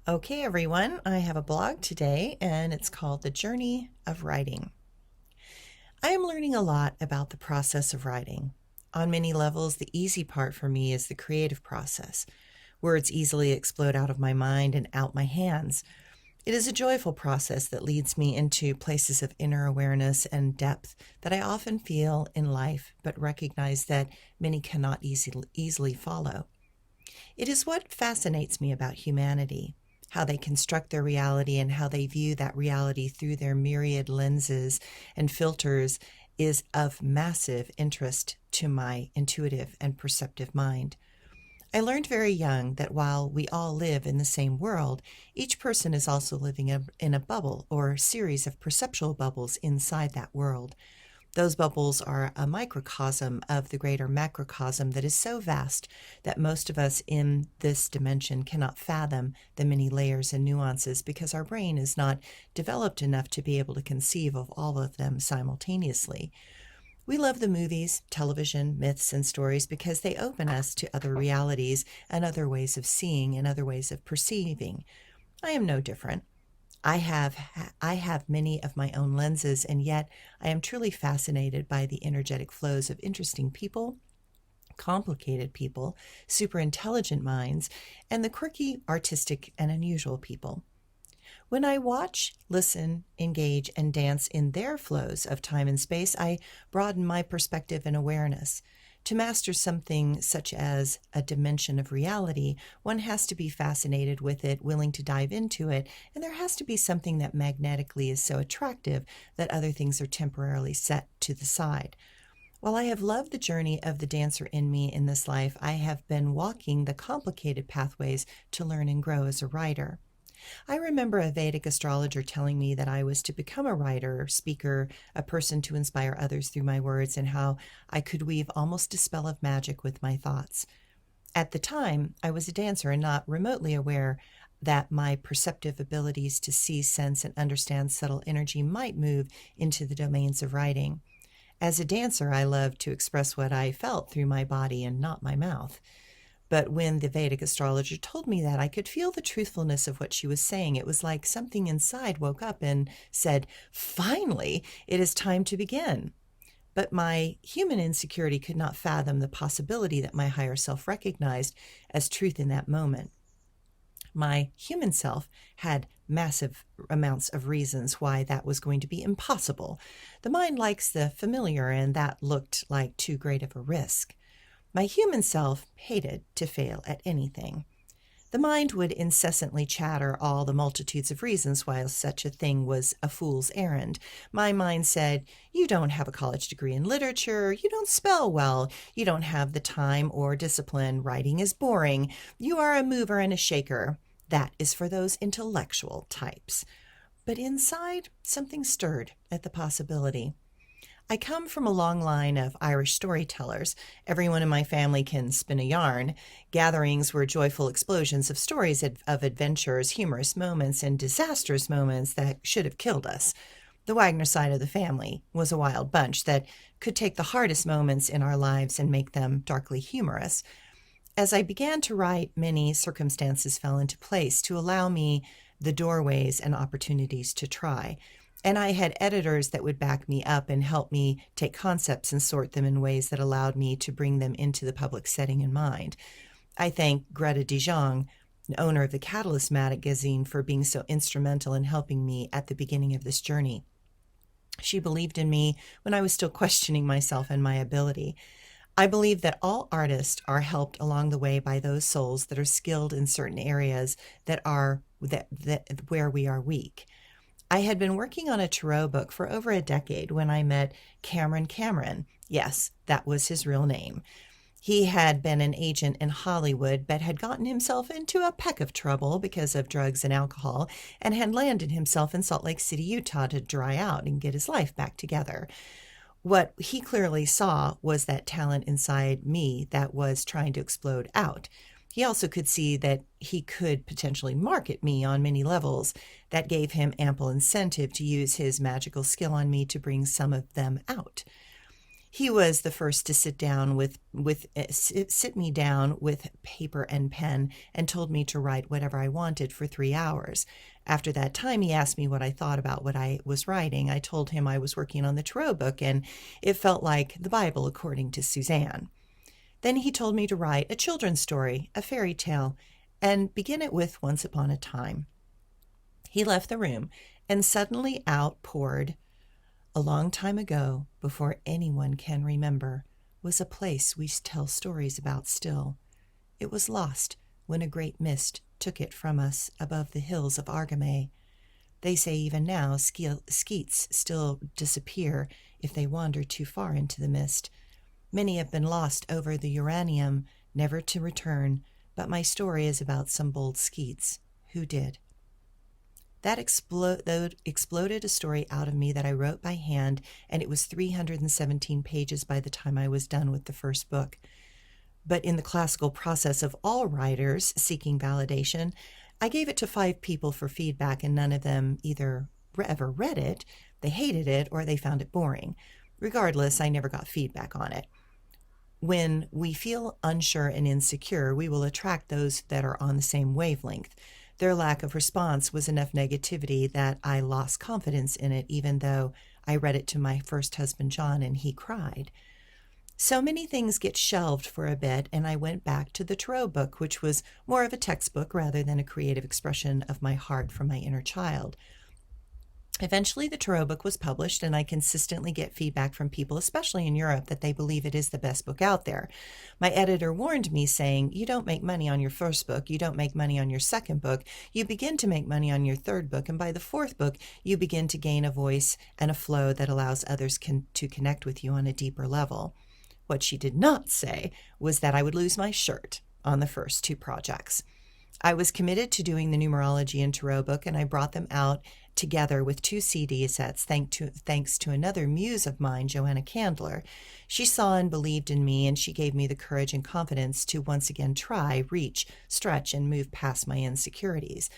Okay, everyone, I have a blog today and it's called The Journey of Writing. I am learning a lot about the process of writing. On many levels, the easy part for me is the creative process. Words easily explode out of my mind and out my hands. It is a joyful process that leads me into places of inner awareness and depth that I often feel in life, but recognize that many cannot easily follow. It is what fascinates me about humanity, how they construct their reality and how they view that reality through their myriad lenses and filters is of massive interest to my intuitive and perceptive mind. I learned very young that while we all live in the same world, each person is also living in a bubble or series of perceptual bubbles inside that world. Those bubbles are a microcosm of the greater macrocosm that is so vast that most of us in this dimension cannot fathom the many layers and nuances because our brain is not developed enough to be able to conceive of all of them simultaneously. We love the movies, television, myths, and stories because they open us to other realities and other ways of seeing and other ways of perceiving. I am no different. I have I have many of my own lenses, and yet I am truly fascinated by the energetic flows of interesting people, complicated people, super intelligent minds, and the quirky, artistic, and unusual people. When I watch, listen, engage, and dance in their flows of time and space, I broaden my perspective and awareness. To master something such as a dimension of reality, one has to be fascinated with it, willing to dive into it, and there has to be something that magnetically is so attractive that other things are temporarily set to the side. While I have loved the journey of the dancer in me in this life, I have been walking the complicated pathways to learn and grow as a writer. I remember a Vedic astrologer telling me that I was to become a writer, speaker, a person to inspire others through my words, and how I could weave almost a spell of magic with my thoughts. At the time, I was a dancer and not remotely aware that my perceptive abilities to see, sense, and understand subtle energy might move into the domains of writing. As a dancer, I loved to express what I felt through my body and not my mouth. But when the Vedic astrologer told me that, I could feel the truthfulness of what she was saying. It was like something inside woke up and said, "Finally, it is time to begin." But my human insecurity could not fathom the possibility that my higher self recognized as truth in that moment. My human self had massive amounts of reasons why that was going to be impossible. The mind likes the familiar, and that looked like too great of a risk. My human self hated to fail at anything. The mind would incessantly chatter all the multitudes of reasons why such a thing was a fool's errand. My mind said, "You don't have a college degree in literature. You don't spell well. You don't have the time or discipline. Writing is boring. You are a mover and a shaker. That is for those intellectual types." But inside, something stirred at the possibility. I come from a long line of Irish storytellers. Everyone in my family can spin a yarn. Gatherings were joyful explosions of stories of adventures, humorous moments, and disastrous moments that should have killed us. The Wagner side of the family was a wild bunch that could take the hardest moments in our lives and make them darkly humorous. As I began to write, many circumstances fell into place to allow me the doorways and opportunities to try. And I had editors that would back me up and help me take concepts and sort them in ways that allowed me to bring them into the public setting in mind. I thank Greta de Jong, owner of the Catalyst magazine, for being so instrumental in helping me at the beginning of this journey. She believed in me when I was still questioning myself and my ability. I believe that all artists are helped along the way by those souls that are skilled in certain areas where we are weak. I had been working on a tarot book for over a decade when I met Cameron Cameron. Yes, that was his real name. He had been an agent in Hollywood, but had gotten himself into a peck of trouble because of drugs and alcohol, and had landed himself in Salt Lake City, Utah to dry out and get his life back together. What he clearly saw was that talent inside me that was trying to explode out. He also could see that he could potentially market me on many levels. That gave him ample incentive to use his magical skill on me to bring some of them out. He was the first to sit me down with paper and pen and told me to write whatever I wanted for 3 hours. After that time, he asked me what I thought about what I was writing. I told him I was working on the Tarot book, and it felt like the Bible according to Suzanne. Then he told me to write a children's story, a fairy tale, and begin it with Once Upon a Time. He left the room, and suddenly out poured, a long time ago, before anyone can remember, was a place we tell stories about still. It was lost when a great mist took it from us above the hills of Argamay. They say even now skeets still disappear if they wander too far into the mist. Many have been lost over the uranium, never to return, but my story is about some bold skeets who did. That exploded a story out of me that I wrote by hand, and it was 317 pages by the time I was done with the first book. But in the classical process of all writers seeking validation, I gave it to 5 people for feedback, and none of them either ever read it, they hated it, or they found it boring. Regardless, I never got feedback on it. When we feel unsure and insecure, we will attract those that are on the same wavelength. Their lack of response was enough negativity that I lost confidence in it, even though I read it to my first husband, John, and he cried. So many things get shelved for a bit, and I went back to the Tarot book, which was more of a textbook rather than a creative expression of my heart from my inner child. Eventually, the Tarot book was published, and I consistently get feedback from people, especially in Europe, that they believe it is the best book out there. My editor warned me, saying, "You don't make money on your first book, you don't make money on your second book, you begin to make money on your third book, and by the fourth book, you begin to gain a voice and a flow that allows others to connect with you on a deeper level." What she did not say was that I would lose my shirt on the first 2 projects. I was committed to doing the numerology and tarot book, and I brought them out together with 2 CD sets, thanks to another muse of mine, Joanna Candler. She saw and believed in me, and she gave me the courage and confidence to once again try, reach, stretch, and move past my insecurities.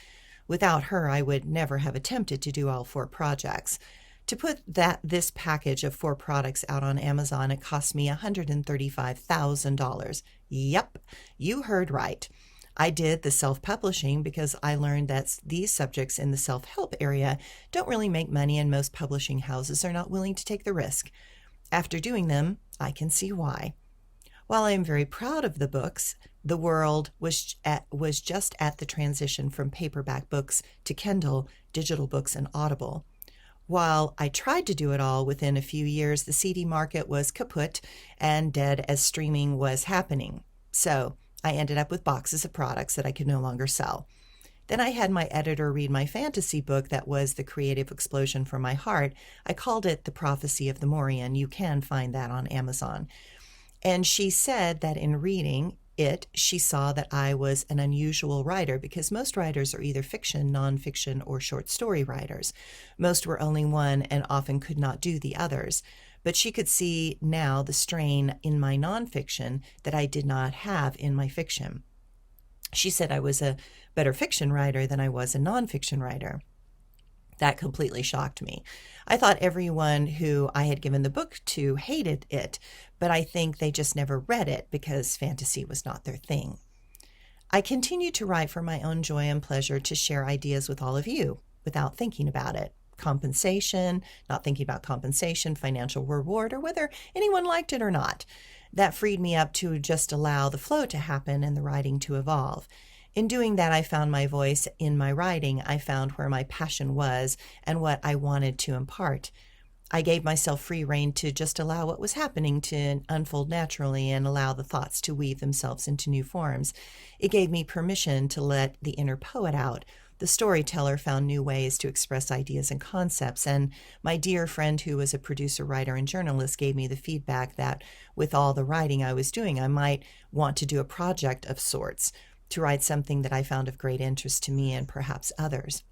Without her, I would never have attempted to do all 4 projects. To put this package of 4 products out on Amazon, it cost me $135,000. Yep, you heard right. I did the self-publishing because I learned that these subjects in the self-help area don't really make money, and most publishing houses are not willing to take the risk. After doing them, I can see why. While I am very proud of the books, the world was just at the transition from paperback books to Kindle, digital books, and Audible. While I tried to do it all within a few years, the CD market was kaput and dead as streaming was happening. So I ended up with boxes of products that I could no longer sell. Then I had my editor read my fantasy book that was the creative explosion from my heart. I called it The Prophecy of the Morian. You can find that on Amazon. And she said that in reading it, she saw that I was an unusual writer, because most writers are either fiction, nonfiction, or short story writers. Most were only one and often could not do the others. But she could see now the strain in my nonfiction that I did not have in my fiction. She said I was a better fiction writer than I was a nonfiction writer. That completely shocked me. I thought everyone who I had given the book to hated it, but I think they just never read it because fantasy was not their thing. I continued to write for my own joy and pleasure, to share ideas with all of you without thinking about it. Compensation, not thinking about compensation, financial reward, or whether anyone liked it or not. That freed me up to just allow the flow to happen and the writing to evolve. In doing that, I found my voice in my writing. I found where my passion was and what I wanted to impart. I gave myself free rein to just allow what was happening to unfold naturally and allow the thoughts to weave themselves into new forms. It gave me permission to let the inner poet out. The storyteller found new ways to express ideas and concepts, and my dear friend who was a producer, writer, and journalist gave me the feedback that with all the writing I was doing, I might want to do a project of sorts, to write something that I found of great interest to me and perhaps others.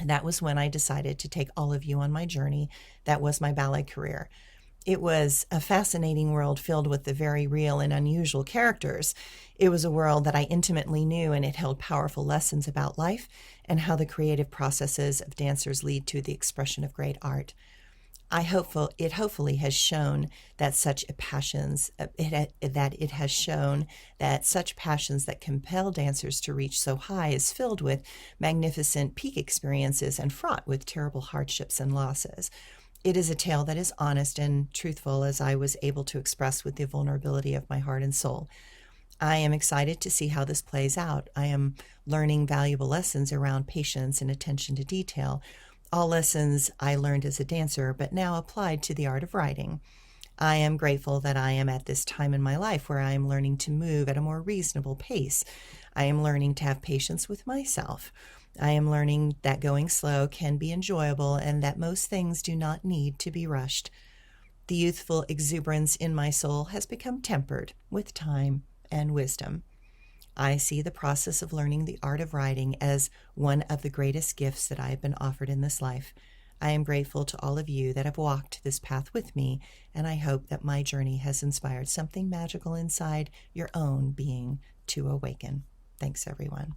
And that was when I decided to take all of you on my journey. That was my ballet career. It was a fascinating world filled with the very real and unusual characters. It was a world that I intimately knew, and it held powerful lessons about life and how the creative processes of dancers lead to the expression of great art. It hopefully has shown that such passions that it has shown that such passions that compel dancers to reach so high is filled with magnificent peak experiences and fraught with terrible hardships and losses. It is a tale that is honest and truthful, as I was able to express with the vulnerability of my heart and soul. I am excited to see how this plays out. I am learning valuable lessons around patience and attention to detail, all lessons I learned as a dancer, but now applied to the art of writing. I am grateful that I am at this time in my life where I am learning to move at a more reasonable pace. I am learning to have patience with myself. I am learning that going slow can be enjoyable and that most things do not need to be rushed. The youthful exuberance in my soul has become tempered with time and wisdom. I see the process of learning the art of writing as one of the greatest gifts that I have been offered in this life. I am grateful to all of you that have walked this path with me, and I hope that my journey has inspired something magical inside your own being to awaken. Thanks, everyone.